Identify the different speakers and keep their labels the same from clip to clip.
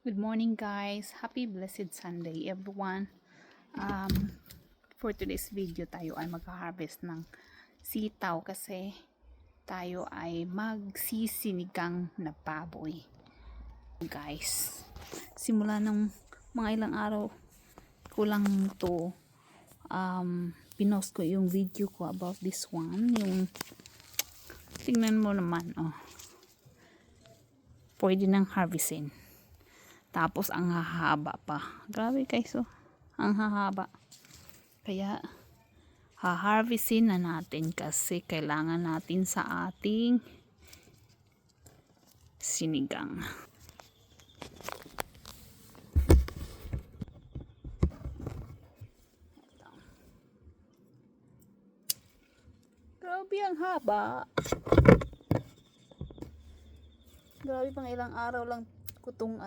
Speaker 1: Good morning guys. Happy blessed Sunday everyone. For today's video tayo ay mag-harvest ng sitaw kasi tayo ay magsisinigang na baboy. Guys, simula ng mga ilang araw ko lang to pinost ko yung video ko about this one. Yung tingnan mo naman, pwede nang harvestin. Tapos ang hahaba pa. Grabe guys, ang hahaba. Kaya ha-harvestin na natin kasi kailangan natin sa ating sinigang. Ito. Grabe ang haba. Grabe, pang ilang araw lang ko tong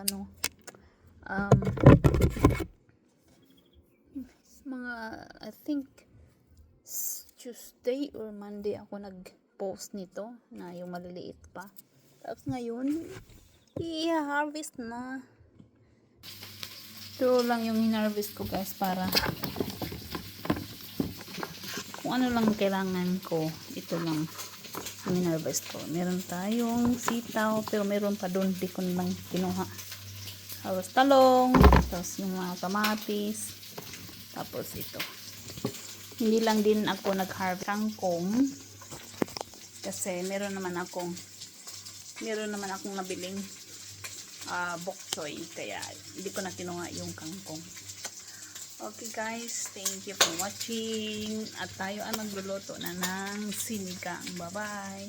Speaker 1: mga I think Tuesday or Monday ako nag-post nito na yung maliliit pa. Tapos ngayon i-harvest na. Ito lang yung in-harvest ko guys, para kung ano lang kailangan ko, ito lang yung in-harvest ko. Meron tayong sitaw, pero meron pa doon, di ko naman kinuha. Tapos talong, tapos yung mga kamatis, tapos ito. Hindi lang din ako nag-harvest kangkong kasi meron naman akong nabiling bok choy, kaya hindi ko na kinuha yung kangkong. Okay guys, thank you for watching at tayo ay magluluto na ng sinigang. Bye bye.